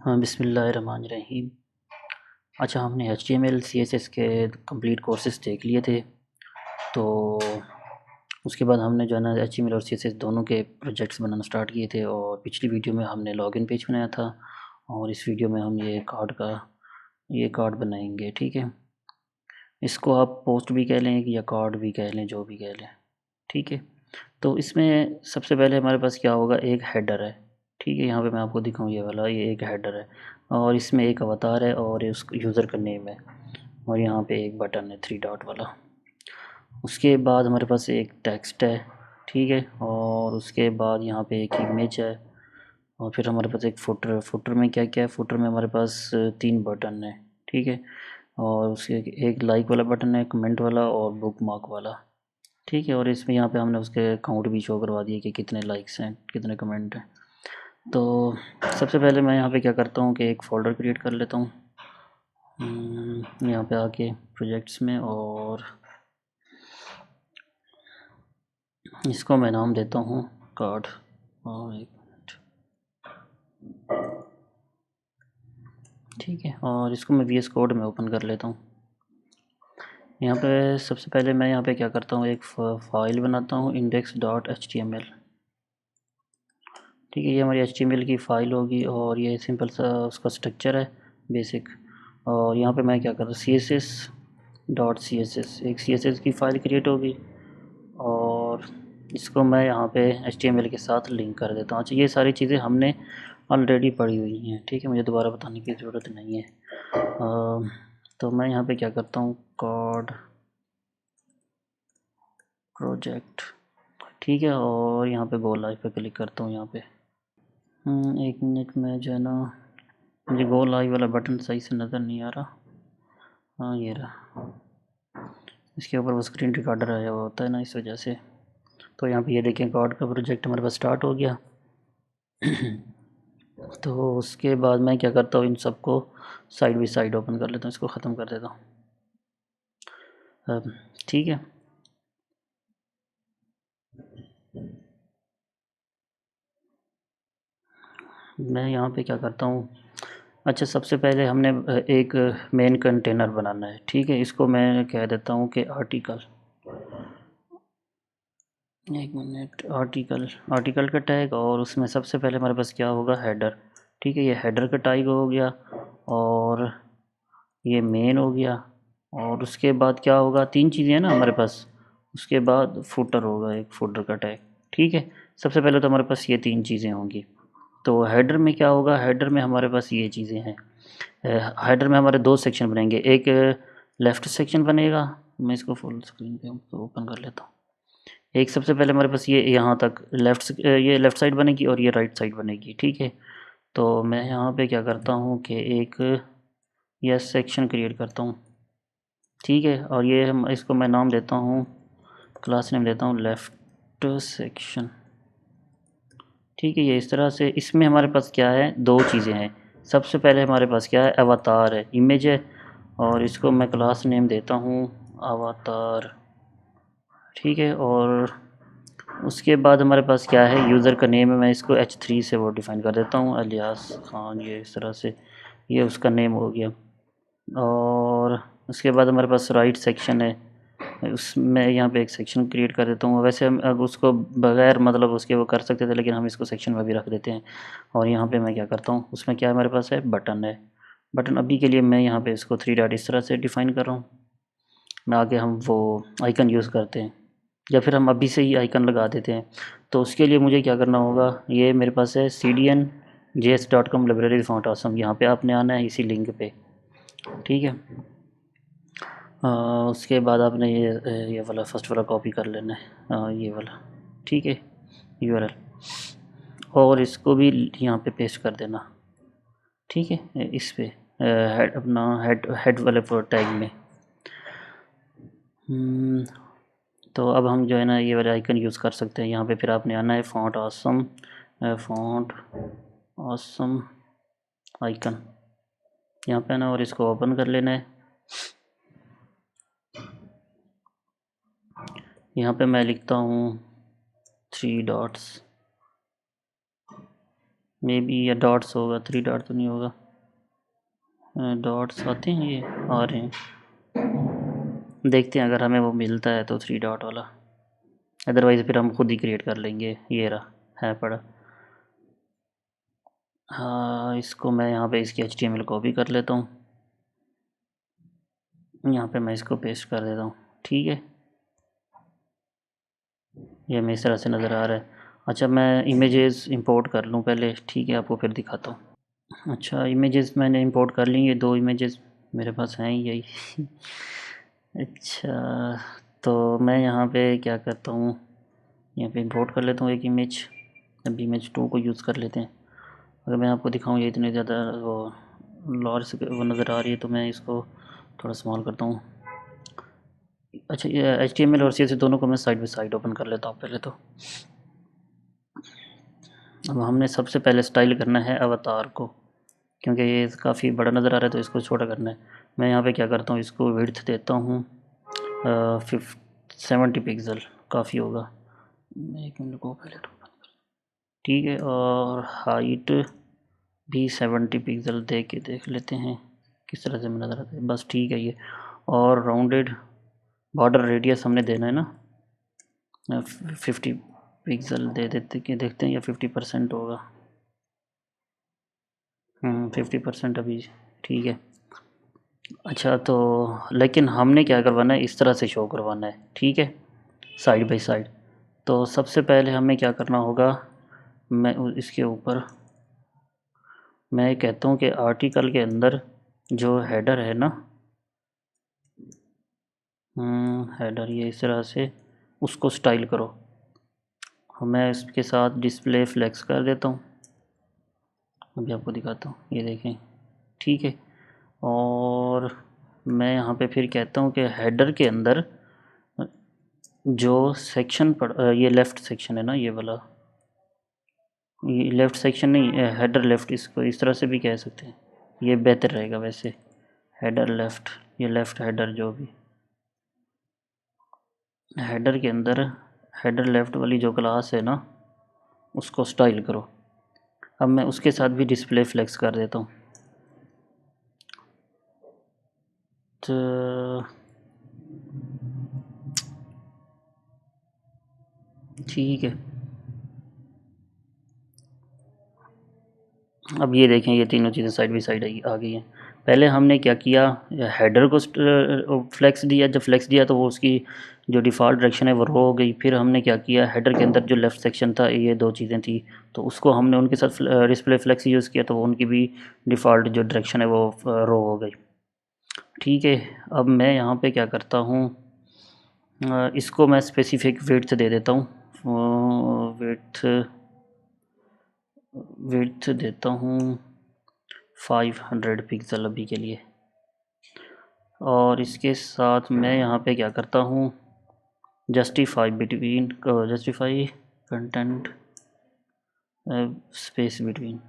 हाँ, बिस्मिल्लाहिर्रहमानिर्रहीम। अच्छा, हमने HTML CSS के कंप्लीट कोर्सेज़ देख लिए थे। तो उसके बाद हमने जो है ना HTML और CSS दोनों के प्रोजेक्ट्स बनाना स्टार्ट किए थे और पिछली वीडियो में हमने लॉगिन पेज बनाया था और इस वीडियो में हम ये कार्ड बनाएंगे। ठीक है, इसको आप पोस्ट भी कह लें या कार्ड भी कह लें, जो भी कह लें। ठीक है, तो इसमें सबसे पहले हमारे पास क्या होगा, एक हेडर है। ठीक है, यहाँ पे मैं आपको दिखाऊँ, ये एक हेडर है और इसमें एक अवतार है और उस यूज़र का नेम है और यहाँ पे एक बटन है 3 डॉट वाला। उसके बाद हमारे पास एक टेक्स्ट है। ठीक है, और उसके बाद यहाँ पे एक इमेज है और फिर हमारे पास एक फुटर में क्या क्या है, फुटर में हमारे पास 3 बटन है। ठीक है, और उसके एक लाइक वाला बटन है, कमेंट वाला और बुक मार्क वाला। ठीक है, और इसमें यहाँ पे हमने उसके काउंट भी शो करवा दिए कि कितने लाइक्स हैं, कितने कमेंट हैं। तो सबसे पहले मैं यहाँ पे क्या करता हूँ कि एक फ़ोल्डर क्रिएट कर लेता हूँ यहाँ पे आके प्रोजेक्ट्स में, और इसको मैं नाम देता हूँ कार्ड। और एक मिनट, ठीक है, और इसको मैं VS कोड में ओपन कर लेता हूँ। यहाँ पे सबसे पहले मैं यहाँ पे क्या करता हूँ, एक फ़ाइल बनाता हूँ index.html। ठीक है, ये हमारी HTML की फ़ाइल होगी और ये सिंपल सा उसका स्ट्रक्चर है, बेसिक। और यहाँ पे मैं क्या कर रहा हूँ, CSS एक CSS की फ़ाइल क्रिएट होगी और इसको मैं यहाँ पे HTML के साथ लिंक कर देता हूँ। अच्छा, ये सारी चीज़ें हमने ऑलरेडी पढ़ी हुई हैं। ठीक है, मुझे दोबारा बताने की ज़रूरत नहीं है। तो मैं यहाँ पे क्या करता हूँ, कोड प्रोजेक्ट। ठीक है, और यहाँ पे गो लाइव पे क्लिक करता हूँ। यहाँ पे 1 मिनट में जो है ना, मुझे गो लाइव वाला बटन सही से नज़र नहीं आ रहा। हाँ, ये रहा। इसके ऊपर वो स्क्रीन रिकॉर्डर आया हुआ होता है ना, इस वजह से। तो यहाँ पे ये देखें, कार्ड का प्रोजेक्ट हमारे पास स्टार्ट हो गया। तो उसके बाद मैं क्या करता हूँ, इन सबको साइड बाई साइड ओपन कर लेता हूँ, इसको ख़त्म कर देता हूँ। ठीक है, मैं यहाँ पे क्या करता हूँ, अच्छा सबसे पहले हमने एक मेन कंटेनर बनाना है। ठीक है, इसको मैं कह देता हूँ कि आर्टिकल। 1 मिनट, आर्टिकल का टैग, और उसमें सबसे पहले हमारे पास क्या होगा, हेडर। ठीक है, ये हेडर का टैग हो गया और ये मेन हो गया, और उसके बाद क्या होगा, 3 चीज़ें हैं ना हमारे पास। उसके बाद फुटर होगा, एक फुटर का टैग। ठीक है, सबसे पहले तो हमारे पास ये 3 चीज़ें होंगी। तो हेडर में क्या होगा, हेडर में हमारे पास ये चीज़ें हैं। हेडर में हमारे 2 सेक्शन बनेंगे, एक लेफ़्ट सेक्शन बनेगा। मैं इसको फुल स्क्रीन पे ओपन कर लेता हूँ। एक सबसे पहले हमारे पास ये यहाँ तक ये लेफ़्ट साइड बनेगी और ये राइट साइड बनेगी। ठीक है, तो मैं यहाँ पे क्या करता हूँ कि एक यह सेक्शन क्रिएट करता हूँ। ठीक है, और ये हम इसको मैं नाम देता हूँ, क्लास नेम देता हूँ लेफ़्ट सेक्शन। ठीक है, ये इस तरह से। इसमें हमारे पास क्या है, 2 चीज़ें हैं। सबसे पहले हमारे पास क्या है, अवतार है, इमेज है, और इसको मैं क्लास नेम देता हूँ अवतार। ठीक है, और उसके बाद हमारे पास क्या है, यूज़र का नेम है, मैं इसको H3 से वो डिफ़ाइन कर देता हूँ, अलियास खान। ये इस तरह से ये उसका नेम हो गया। और उसके बाद हमारे पास राइट सेक्शन है, उसमें यहाँ पे एक सेक्शन क्रिएट कर देता हूँ। वैसे हम अब उसको बगैर मतलब उसके वो कर सकते थे, लेकिन हम इसको सेक्शन में भी रख देते हैं। और यहाँ पे मैं क्या करता हूँ, उसमें क्या हमारे पास है, बटन है। बटन अभी के लिए मैं यहाँ पे इसको 3 डॉट इस तरह से डिफ़ाइन कर रहा हूँ। ना आगे हम वो आइकन यूज़ करते हैं, या फिर हम अभी से ही आइकन लगा देते हैं। तो उसके लिए मुझे क्या करना होगा, ये मेरे पास है cdn.js.com लाइब्रेरी फॉन्ट ऑसम। यहाँ पे आपने आना है इसी लिंक पे। ठीक है, उसके बाद आपने ये वाला फर्स्ट वाला कॉपी कर लेना है, ये वाला। ठीक है, URL, और इसको भी यहाँ पे पेस्ट कर देना। ठीक है, इस पे हेड, अपना हेड वाले टैग में। तो अब हम जो है ना ये वाले आइकन यूज़ कर सकते हैं। यहाँ पे फिर आपने आना है फॉन्ट ऑसम आइकन, यहाँ पे आना और इसको ओपन कर लेना है। यहाँ पे मैं लिखता हूँ 3 डॉट्स, मे बी, या डॉट्स होगा, 3 डॉट तो नहीं होगा। डॉट्स आते हैं, ये आ रहे हैं, देखते हैं अगर हमें वो मिलता है तो 3 डॉट वाला, अदरवाइज़ फिर हम खुद ही क्रिएट कर लेंगे। ये रहा है पड़ा। हाँ, इसको मैं यहाँ पे इसकी HTML कॉपी कर लेता हूँ, यहाँ पे मैं इसको पेस्ट कर देता हूँ। ठीक है, ये हमें इस तरह से नज़र आ रहा है। अच्छा, मैं इमेजेस इंपोर्ट कर लूँ पहले, ठीक है, आपको फिर दिखाता हूँ। अच्छा, इमेजेस मैंने इंपोर्ट कर ली, ये 2 इमेजेस मेरे पास हैं यही। अच्छा, तो मैं यहाँ पे क्या करता हूँ, यहाँ पे इंपोर्ट कर लेता हूँ एक इमेज। अब इमेज 2 को यूज़ कर लेते हैं। अगर मैं आपको दिखाऊँ, ये इतने ज़्यादा वो लार्ज वो नज़र आ रही है, तो मैं इसको थोड़ा स्मॉल करता हूँ। अच्छा, ये HTML और CSS दोनों को मैं साइड बाई साइड ओपन कर लेता हूँ पहले तो। अब हमने सबसे पहले स्टाइल करना है अवतार को, क्योंकि ये काफ़ी बड़ा नज़र आ रहा है तो इसको छोटा करना है। मैं यहाँ पे क्या करता हूँ, इसको विड्थ देता हूँ 70 पिक्सल, काफ़ी होगा। एक मिनट को पहले, ठीक है, और हाइट भी 70 पिक्सल दे के देख लेते हैं किस तरह से नज़र आता है। बस ठीक है ये। और राउंडेड बॉर्डर रेडियस हमने देना है ना, 50 पिक्सल दे देते कि देखते हैं, या 50% होगा। 50% अभी ठीक है। अच्छा, तो लेकिन हमने क्या करवाना है, इस तरह से शो करवाना है, ठीक है, साइड बाय साइड। तो सबसे पहले हमें क्या करना होगा, मैं इसके ऊपर मैं कहता हूँ कि आर्टिकल के अंदर जो हेडर है ना, हेडर, ये इस तरह से उसको स्टाइल करो। मैं इसके साथ डिस्प्ले फ्लेक्स कर देता हूँ, अभी आपको दिखाता हूँ, ये देखें, ठीक है। और मैं यहाँ पे फिर कहता हूँ कि हेडर के अंदर जो सेक्शन ये लेफ़्ट सेक्शन है ना, ये वाला, ये लेफ़्ट सेक्शन नहीं, हेडर लेफ़्ट, इसको इस तरह से भी कह सकते हैं, ये बेहतर रहेगा वैसे। हेडर लेफ़्ट, ये लेफ़्ट हेडर, जो भी हेडर के अंदर हेडर लेफ़्ट वाली जो क्लास है ना, उसको स्टाइल करो। अब मैं उसके साथ भी डिस्प्ले फ्लेक्स कर देता हूँ। तो ठीक है, अब ये देखें, ये तीनों चीज़ें साइड बाई साइड आ गई हैं। पहले हमने क्या किया, हेडर को फ्लेक्स दिया, जब फ्लेक्स दिया तो वो उसकी जो डिफ़ॉल्ट डायरेक्शन है वो रो हो गई। फिर हमने क्या किया, हेडर के अंदर जो लेफ़्ट सेक्शन था, ये 2 चीज़ें थी, तो उसको हमने उनके साथ डिस्प्ले फ्लेक्स यूज़ किया, तो उनकी भी डिफ़ॉल्ट जो डायरेक्शन है वो रो हो गई। ठीक है, अब मैं यहाँ पे क्या करता हूँ, इसको मैं स्पेसिफिक विड्थ दे देता हूँ। विड्थ देता हूँ 500 पिक्सल अभी के लिए। और इसके साथ मैं यहाँ पे क्या करता हूँ, justify content space between,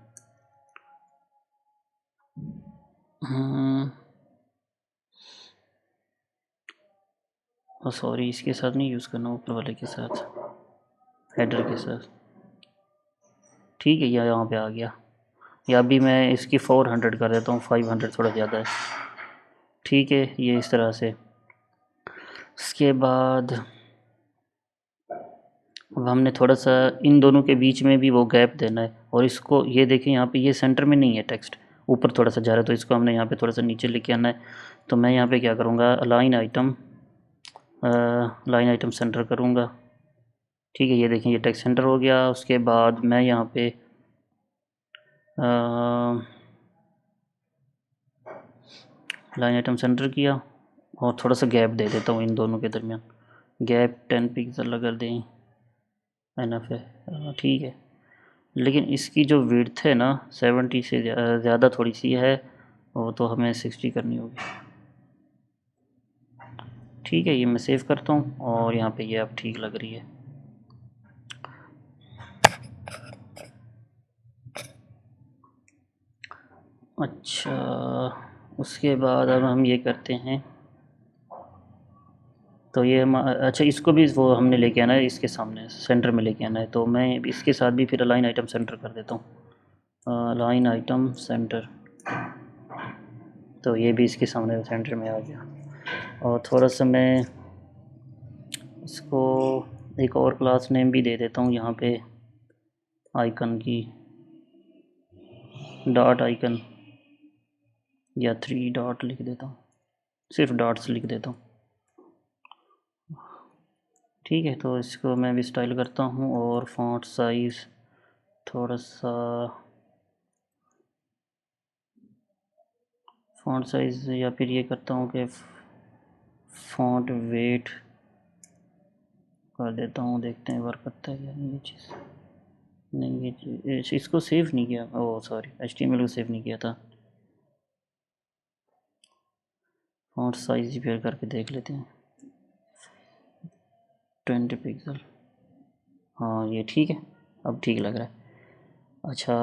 sorry, इसके साथ नहीं यूज़ करना, ऊपर वाले के साथ, हेडर के साथ, ठीक है, यह यहाँ पे आ गया। या अभी मैं इसकी 400 कर देता हूँ, 500 थोड़ा ज़्यादा है, ठीक है, ये इस तरह से। उसके बाद अब हमने थोड़ा सा इन दोनों के बीच में भी वो गैप देना है, और इसको ये देखें, यहाँ पे ये सेंटर में नहीं है, टेक्स्ट ऊपर थोड़ा सा जा रहा है, तो इसको हमने यहाँ पे थोड़ा सा नीचे लेके आना है। तो मैं यहाँ पे क्या करूँगा, लाइन आइटम सेंटर करूँगा, ठीक है, ये देखें, ये टेक्स्ट सेंटर हो गया। उसके बाद मैं यहाँ पे लाइन आइटम सेंटर किया, और थोड़ा सा गैप दे देता हूँ इन दोनों के दरमियान, गैप 10 पिक्सल अगर दें, एनफ है, ठीक है। लेकिन इसकी जो विड्थ है ना, 70 से ज़्यादा थोड़ी सी है, वो तो हमें 60 करनी होगी, ठीक है। ये मैं सेव करता हूँ, और यहाँ पे ये अब ठीक लग रही है। अच्छा, उसके बाद अब हम ये करते हैं, तो ये अच्छा, इसको भी वो हमने लेके आना है, इसके सामने सेंटर में लेके आना है, तो मैं इसके साथ भी फिर अलाइन आइटम सेंटर कर देता हूँ, लाइन आइटम सेंटर, तो ये भी इसके सामने सेंटर में आ गया। और थोड़ा सा मैं इसको एक और क्लास नेम भी दे देता हूँ यहाँ पे, आइकन की डॉट आइकन, या 3 डॉट लिख देता हूँ, सिर्फ डॉट्स लिख देता हूँ। ठीक है, तो इसको मैं भी स्टाइल करता हूँ और फॉन्ट साइज़ थोड़ा सा, फॉन्ट साइज़ या फिर ये करता हूँ कि फॉन्ट वेट कर देता हूँ, देखते हैं वर्क करता है या नहीं ये चीज़। नहीं, ये इसको सेव नहीं किया, ओह सॉरी, HTML को सेव नहीं किया था। फॉन्ट साइज़ रिपेयर करके देख लेते हैं, 20 पिक्सल, हाँ ये ठीक है, अब ठीक लग रहा है। अच्छा,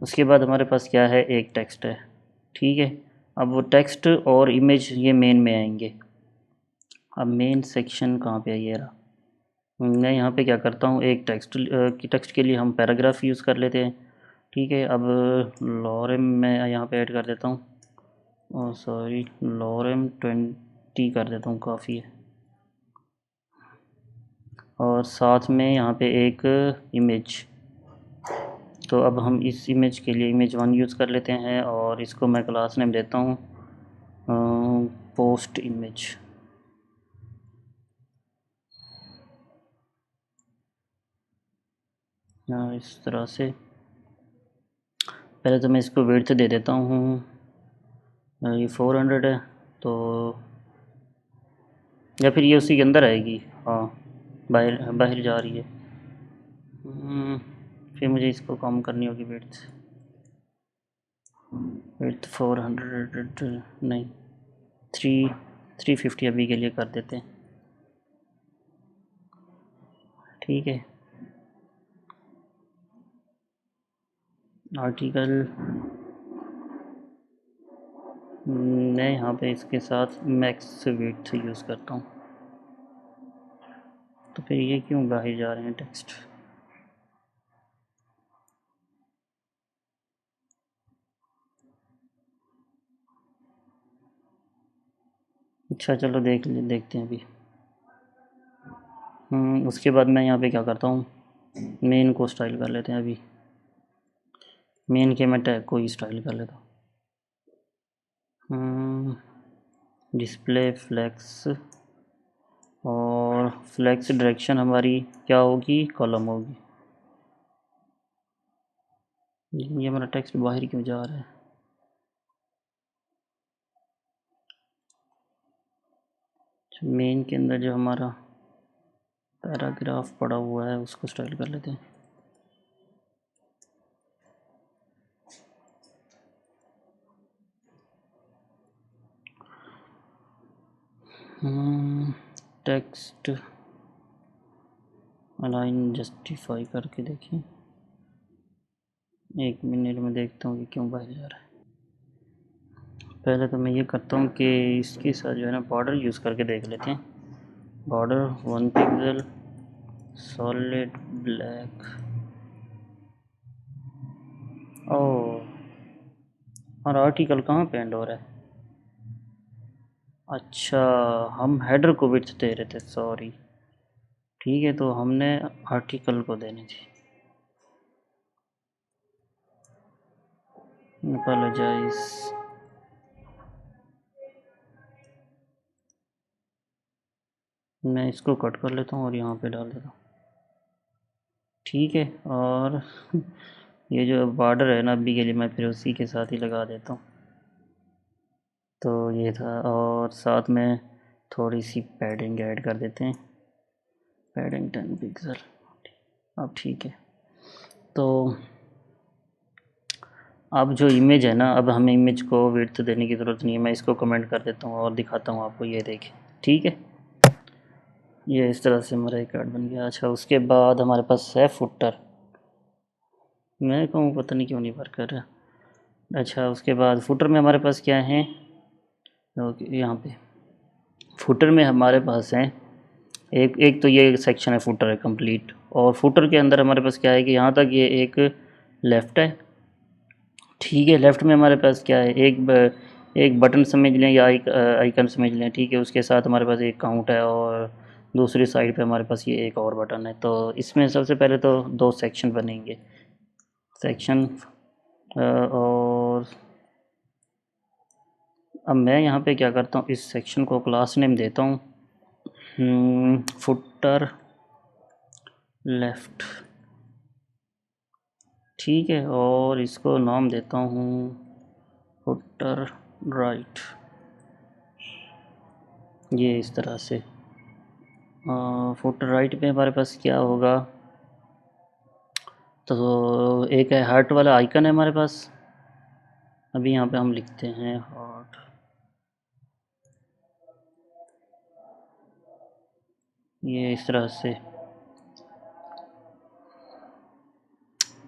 उसके बाद हमारे पास क्या है, एक टेक्स्ट है। ठीक है, अब वो टेक्स्ट और इमेज ये मेन में आएंगे। अब मेन सेक्शन कहाँ पे है, ये रहा। मैं यहाँ पे क्या करता हूँ, एक टेक्स्ट के लिए हम पैराग्राफ यूज़ कर लेते हैं। ठीक है, अब लॉरेम मैं यहाँ पे ऐड कर देता हूँ, और सॉरी लॉरेम 20 कर देता हूँ, काफ़ी है। और साथ में यहाँ पे एक इमेज, तो अब हम इस इमेज के लिए इमेज 1 यूज़ कर लेते हैं, और इसको मैं क्लास नेम देता हूँ पोस्ट इमेज। इस तरह से पहले तो मैं इसको विड्थ दे देता हूँ, ये 400 है, तो या फिर ये उसी के अंदर आएगी, हाँ बाहर बाहर जा रही है। फिर मुझे इसको कम करनी होगी विड्थ, विड्थ 400 नहीं, 350 अभी के लिए कर देते हैं। ठीक है, आर्टिकल मैं यहाँ पे इसके साथ मैक्स विड्थ यूज़ करता हूँ, तो फिर ये क्यों बाहर जा रहे हैं टेक्स्ट। अच्छा चलो देखते हैं अभी। उसके बाद मैं यहाँ पे क्या करता हूँ, मेन को स्टाइल कर लेते हैं अभी। मेन के मैं टैग को ही स्टाइल कर लेता हूँ, डिस्प्ले फ्लेक्स, और फ्लेक्स डायरेक्शन हमारी क्या होगी, कॉलम होगी। ये हमारा टेक्स्ट बाहर क्यों जा रहा है। मेन के अंदर जो हमारा पैराग्राफ पड़ा हुआ है उसको स्टाइल कर लेते हैं। टेक्स्ट अलाइन जस्टिफाई करके देखें, 1 मिनट में देखता हूँ कि क्यों बाहर जा रहा है। पहले तो मैं ये करता हूँ कि इसके साथ जो है ना बॉर्डर यूज़ करके देख लेते हैं। बॉर्डर 1 पिक्सल सॉलिड ब्लैक, ओह और आर्टिकल कहाँ पे एंड हो रहा है। अच्छा, हम हेडर को विड्थ दे रहे थे, सॉरी। ठीक है, तो हमने आर्टिकल को देनी थी, अपोलोजाइज। मैं इसको कट कर लेता हूँ और यहाँ पे डाल देता हूँ। ठीक है, और ये जो बॉर्डर है ना अभी के लिए मैं फिर उसी के साथ ही लगा देता हूँ। तो ये था, और साथ में थोड़ी सी पैडिंग ऐड कर देते हैं, पैडिंग 10 पिक्सल। अब ठीक है, तो अब जो इमेज है ना, अब हमें इमेज को विड्थ देने की ज़रूरत नहीं है। मैं इसको कमेंट कर देता हूँ और दिखाता हूँ आपको, ये देखें। ठीक है, ये इस तरह से हमारा एक कार्ड बन गया। अच्छा, उसके बाद हमारे पास है फुटर, मैं कहूँ पता नहीं क्यों नहीं वर्क कर रहा। अच्छा, उसके बाद फुटर में हमारे पास क्या है, ओके यहाँ पे फुटर में हमारे पास हैं एक एक तो ये सेक्शन है, फुटर है कंप्लीट। और फुटर के अंदर हमारे पास क्या है कि यहाँ तक ये एक लेफ़्ट है, ठीक है। लेफ़्ट में हमारे पास क्या है, एक बटन समझ लें या एक आइकन समझ लें, ठीक है। उसके साथ हमारे पास एक काउंट है और दूसरी साइड पे हमारे पास ये एक और बटन है। तो इसमें सबसे पहले तो दो सेक्शन बनेंगे, सेक्शन और अब मैं यहाँ पे क्या करता हूँ, इस सेक्शन को क्लास नेम देता हूँ फुटर लेफ़्ट, ठीक है। और इसको नाम देता हूँ फुटर राइट, ये इस तरह से। फुटर राइट पे हमारे पास क्या होगा, तो एक है हार्ट वाला आइकन है हमारे पास। अभी यहाँ पे हम लिखते हैं हार्ट, ये इस तरह से।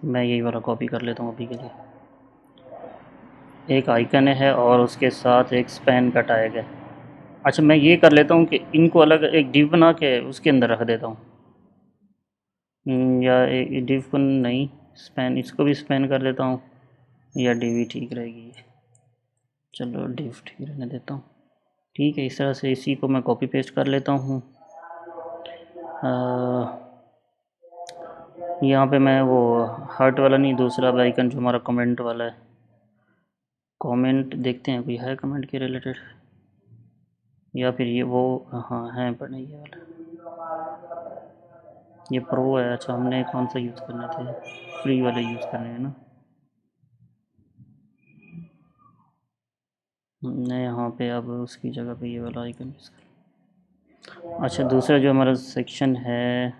मैं यही वाला कॉपी कर लेता हूँ अभी के लिए। एक आइकन है और उसके साथ एक स्पैन का टैग है। अच्छा, मैं ये कर लेता हूँ कि इनको अलग एक डिव बना के उसके अंदर रख देता हूँ। या एक डिव को नहीं, स्पैन, इसको भी स्पैन कर देता हूँ, या डिव ही ठीक रहेगी। चलो डिव ठीक रहने देता हूँ, ठीक है। इस तरह से इसी को मैं कॉपी पेस्ट कर लेता हूँ। यहाँ पे मैं वो हार्ट वाला नहीं, दूसरा आइकन जो हमारा कमेंट वाला है, कमेंट देखते हैं कोई है कमेंट के रिलेटेड, या फिर ये वो, हाँ है पर नहीं, ये वाला, ये प्रो है। अच्छा, हमने कौन सा यूज़ करने थे, फ्री वाले यूज़ करने हैं ना। हमने यहाँ पे अब उसकी जगह पे ये वाला आइकन यूज़ कर। अच्छा, दूसरा जो हमारा सेक्शन है,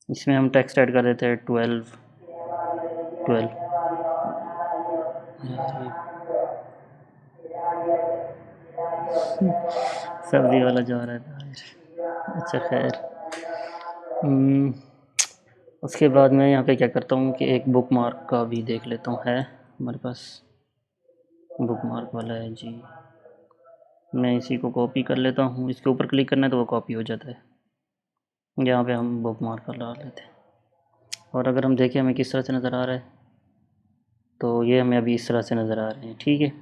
इसमें हम टेक्स्ट ऐड कर देते हैं 12 12। सब्जी वाला जो आ रहा था। अच्छा खैर, उसके बाद मैं यहाँ पे क्या करता हूँ कि एक बुक मार्क का भी देख लेता हूँ, है हमारे पास बुक मार्क वाला है जी। मैं इसी को कॉपी कर लेता हूँ, इसके ऊपर क्लिक करना है तो वो कॉपी हो जाता है। यहाँ पे हम बुक मार्क का डाल लेते हैं। और अगर हम देखें हमें किस तरह से नज़र आ रहा है, तो ये हमें अभी इस तरह से नज़र आ रहे हैं, ठीक है।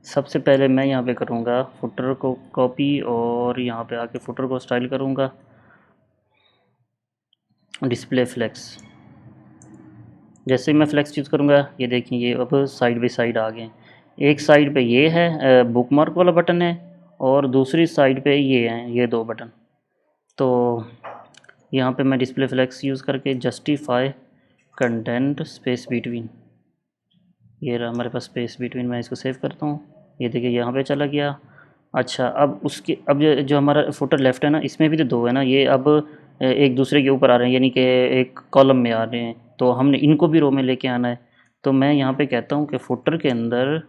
सबसे पहले मैं यहाँ पे करूँगा फुटर को कॉपी, और यहाँ पे आके फुटर को स्टाइल करूँगा डिस्प्ले फ्लेक्स। जैसे ही मैं फ्लेक्स यूज़ करूँगा, ये देखिए ये अब साइड बाई साइड आ गए। एक साइड पे ये है बुक मार्क वाला बटन है, और दूसरी साइड पे ये हैं, ये दो बटन। तो यहाँ पे मैं डिस्प्ले फ्लेक्स यूज़ करके जस्टिफाई कंटेंट स्पेस बिटवीन, ये रहा हमारे पास स्पेस बिटवीन। मैं इसको सेव करता हूँ, ये देखिए यहाँ पे चला गया। अच्छा, अब उसके अब जो हमारा फुटर लेफ़्ट है ना, इसमें भी तो दो है ना, ये अब एक दूसरे के ऊपर आ रहे हैं, यानी कि एक कॉलम में आ रहे हैं। तो हमने इनको भी रो में लेके आना है। तो मैं यहाँ पे कहता हूँ कि फुटर के अंदर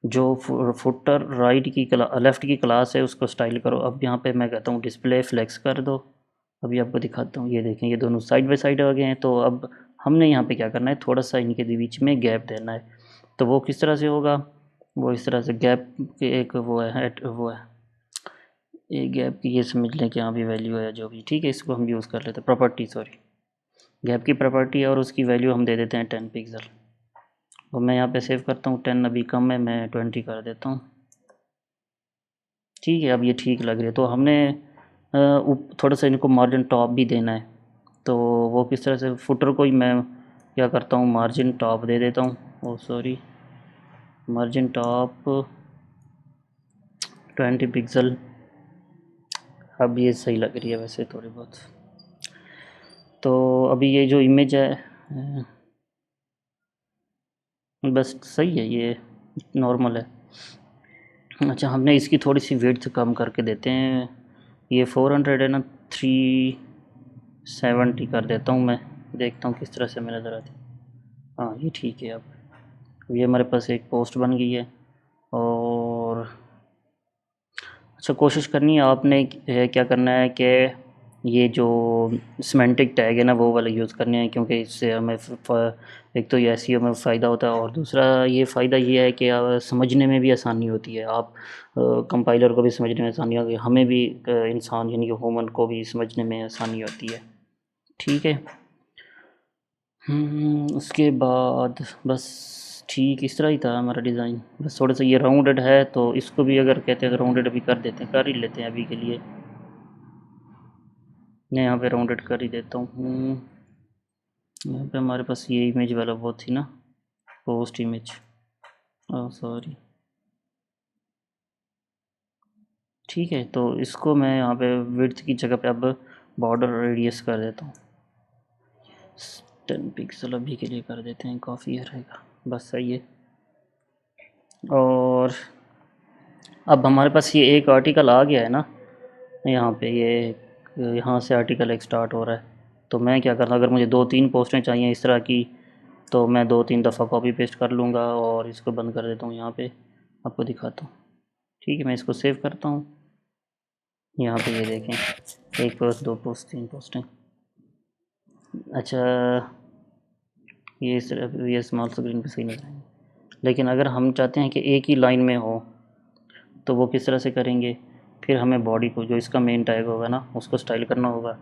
जो फुटर राइट की लेफ़्ट की क्लास है उसको स्टाइल करो। अब यहाँ पे मैं कहता हूँ डिस्प्ले फ्लेक्स कर दो। अभी आपको दिखाता हूँ, ये देखें ये दोनों साइड बाय साइड आ गए हैं। तो अब हमने यहाँ पे क्या करना है, थोड़ा सा इनके बीच में गैप देना है। तो वो किस तरह से होगा, वो इस तरह से गैप के एक वो है एक गैप की, ये समझ लें कि यहाँ भी वैल्यू है जो भी, ठीक है। इसको हम यूज़ कर लेते हैं प्रॉपर्टी, सॉरी, गैप की प्रॉपर्टी है, और उसकी वैल्यू हम दे देते हैं 10 पिक्सल। और मैं यहाँ पे सेव करता हूँ, 10 अभी कम है, मैं 20 कर देता हूँ, ठीक है। अब ये ठीक लग रही है। तो हमने थोड़ा सा इनको मार्जिन टॉप भी देना है। तो वो किस तरह से, फुटर को ही मैं क्या करता हूँ, मार्जिन टॉप दे देता हूँ, ओ सॉरी, मार्जिन टॉप 20 पिक्सल। अब ये सही लग रही है वैसे थोड़ी बहुत। तो अभी ये जो इमेज है बस सही है, ये नॉर्मल है। अच्छा, हमने इसकी थोड़ी सी विड्थ कम करके देते हैं। ये 400 है ना, 370 कर देता हूँ मैं, देखता हूँ किस तरह से मैं नज़र आती है। हाँ ये ठीक है। अब ये हमारे पास एक पोस्ट बन गई है। और अच्छा, कोशिश करनी है आपने क्या करना है कि ये जो सिमेंटिक टैग है ना वो वाले यूज़ करने हैं, क्योंकि इससे हमें एक तो ये एसईओ में फ़ायदा होता है और दूसरा ये फ़ायदा ये है कि समझने में भी आसानी होती है। आप कंपाइलर को भी समझने में आसानी होगी, हमें भी इंसान यानी कि ह्यूमन को भी समझने में आसानी होती है। ठीक है। उसके बाद बस ठीक इस तरह ही था हमारा डिज़ाइन। बस थोड़ा सा ये राउंडेड है, तो इसको भी अगर कहते हैं तो राउंडेड भी कर देते हैं, कर ही लेते हैं अभी के लिए। मैं यहाँ पे राउंडेड कर ही देता हूँ। यहाँ पे हमारे पास ये इमेज वाला वो थी ना, पोस्ट इमेज, ओह सॉरी। ठीक है, तो इसको मैं यहाँ पे विड्थ की जगह पे अब बॉर्डर रेडियस कर देता हूँ 10 पिक्सल, अभी के लिए कर देते हैं, काफ़ी रहेगा, बस सही है। और अब हमारे पास ये एक आर्टिकल आ गया है ना, यहाँ पे ये यहाँ से आर्टिकल एक स्टार्ट हो रहा है। तो मैं क्या करता हूँ, अगर मुझे 2-3 पोस्टें चाहिए इस तरह की, तो मैं 2-3 दफ़ा कॉपी पेस्ट कर लूँगा और इसको बंद कर देता हूँ। यहाँ पे आपको दिखाता हूँ। ठीक है, मैं इसको सेव करता हूँ। यहाँ पे ये देखें, 1 पोस्ट, 2 पोस्ट, 3 पोस्टें। अच्छा, ये सिर्फ ये स्मॉल स्क्रीन पे सही नजर आएंगे, लेकिन अगर हम चाहते हैं कि एक ही लाइन में हो तो वो किस तरह से करेंगे। फिर हमें बॉडी को, जो इसका मेन टैग होगा ना, उसको स्टाइल करना होगा।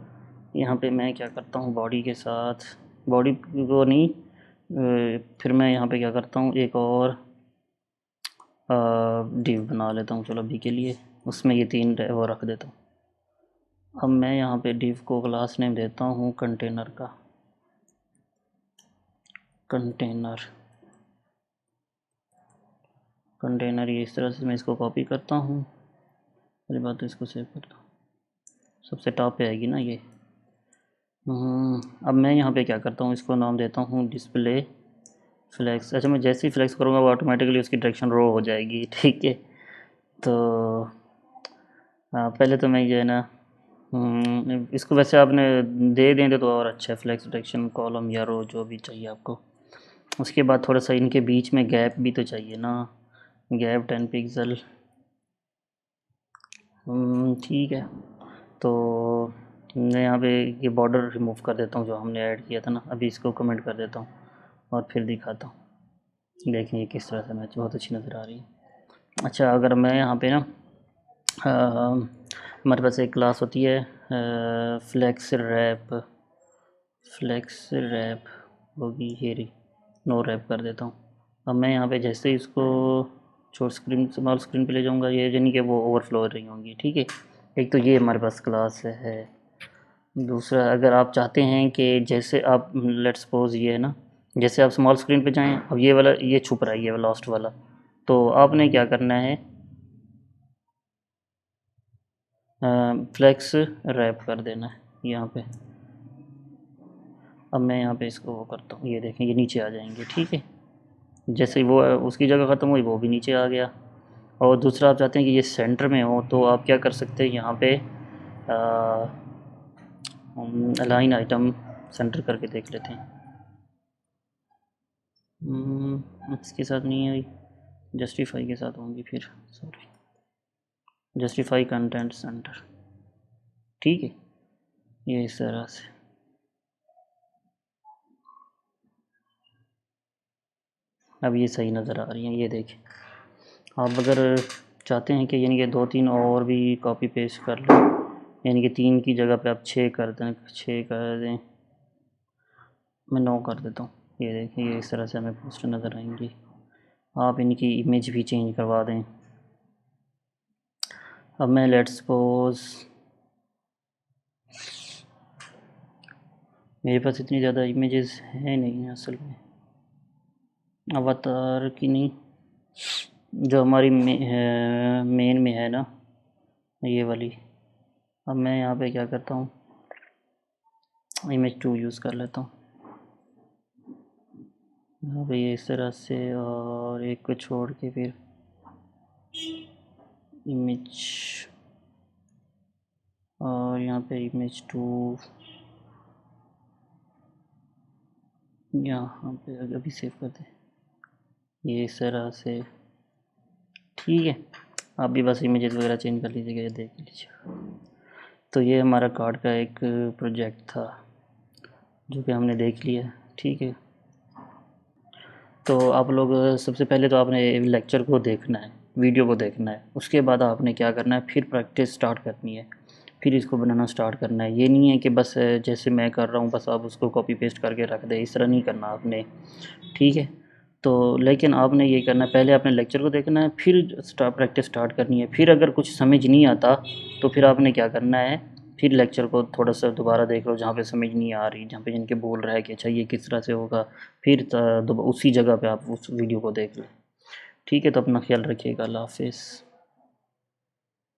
यहाँ पे मैं क्या करता हूँ, बॉडी के साथ बॉडी को नहीं, फिर मैं यहाँ पे क्या करता हूँ, एक और डिव बना लेता हूँ, चलो अभी के लिए। उसमें ये 3 वो रख देता हूँ। अब मैं यहाँ पे डिव को क्लास नेम देता हूँ कंटेनर का, कंटेनर। कंटेनर ये इस तरह से मैं इसको कॉपी करता हूँ, मेरी बात, तो इसको सेव करता हूँ, सबसे टॉप पे आएगी ना ये। अब मैं यहाँ पे क्या करता हूँ, इसको नाम देता हूँ डिस्प्ले फ्लैक्स। अच्छा, मैं जैसे ही फ्लैक्स करूँगा वो ऑटोमेटिकली उसकी डायरेक्शन रो हो जाएगी। ठीक है, तो पहले तो मैं ये है ना, इसको वैसे आपने दे दें तो और अच्छा है, फ्लैक्स डायरेक्शन कॉलम या रो जो भी चाहिए आपको। उसके बाद थोड़ा सा इनके बीच में गैप भी तो चाहिए ना, गैप 10 पिक्सल। ठीक है, तो मैं यहाँ पे ये बॉर्डर रिमूव कर देता हूँ जो हमने ऐड किया था ना, अभी इसको कमेंट कर देता हूँ और फिर दिखाता हूँ। देखें ये किस तरह से मैच, बहुत अच्छी नज़र आ रही है। अच्छा, अगर मैं यहाँ पे ना, हमारे पास एक क्लास होती है फ्लेक्स रैप, फ्लेक्स रैप होगी ये रही, नो रैप कर देता हूँ। अब मैं यहाँ पे जैसे ही इसको छोट स्क्रीन, स्मॉल स्क्रीन पे ले जाऊँगा, ये यानी कि वो ओवरफ्लो हो रही होंगी। ठीक है, एक तो ये हमारे पास क्लास है। दूसरा, अगर आप चाहते हैं कि जैसे आप लेट्स सपोज ये है ना, जैसे आप स्मॉल स्क्रीन पे जाएं, अब ये वाला ये छुप रहा है, ये वाला लास्ट वाला, तो आपने क्या करना है, फ्लेक्स रैप कर देना है यहाँ पे। अब मैं यहाँ पे इसको वो करता हूँ, ये देखें ये नीचे आ जाएंगे। ठीक है, जैसे ही वो उसकी जगह ख़त्म हुई वो भी नीचे आ गया। और दूसरा, आप चाहते हैं कि ये सेंटर में हो, तो आप क्या कर सकते हैं, यहाँ पे अलाइन आइटम सेंटर करके देख लेते हैं। इसके साथ नहीं है, जस्टिफाई के साथ होंगी फिर, सॉरी, जस्टिफाई कंटेंट सेंटर। ठीक है, ये इस तरह से। अब ये सही नज़र आ रही हैं, ये देखें। आप अगर चाहते हैं कि यानी कि 2-3 और भी कॉपी पेस्ट कर लें, यानी कि 3 की जगह पे आप 6 कर दें, 6 कर दें, मैं 9 कर देता हूँ। ये देखिए ये इस तरह से हमें पोस्टर नज़र आएंगी। आप इनकी इमेज भी चेंज करवा दें। अब मैं लेट्स सपोज, मेरे पास इतनी ज़्यादा इमेजेस हैं नहीं असल में, अवतार की नहीं, जो हमारी मेन में है ना, ये वाली। अब मैं यहाँ पे क्या करता हूँ, इमेज 2 यूज़ कर लेता हूँ यहाँ पे, ये इस तरह से, और एक को छोड़ के फिर इमेज, और यहाँ पे इमेज 2 यहाँ पे अभी सेव कर दें, ये इस तरह से। ठीक है, आप भी बस इमेजेस वगैरह चेंज कर लीजिएगा, ये देख लीजिए। तो ये हमारा कार्ड का एक प्रोजेक्ट था जो कि हमने देख लिया, ठीक है। तो आप लोग सबसे पहले तो आपने लेक्चर को देखना है, वीडियो को देखना है, उसके बाद आपने क्या करना है, फिर प्रैक्टिस स्टार्ट करनी है, फिर इसको बनाना स्टार्ट करना है। ये नहीं है कि बस जैसे मैं कर रहा हूँ बस आप उसको कॉपी पेस्ट करके रख दें, इस तरह नहीं करना आपने, ठीक है। तो लेकिन आपने ये करना है, पहले आपने लेक्चर को देखना है, फिर प्रैक्टिस स्टार्ट करनी है। फिर अगर कुछ समझ नहीं आता तो फिर आपने क्या करना है, फिर लेक्चर को थोड़ा सा दोबारा देख लो, जहाँ पे समझ नहीं आ रही, जहाँ पे जिनके बोल रहा है कि अच्छा ये किस तरह से होगा, फिर उसी जगह पे आप उस वीडियो को देख लें, ठीक है। तो अपना ख्याल रखिएगा, अल्लाह हाफिज़।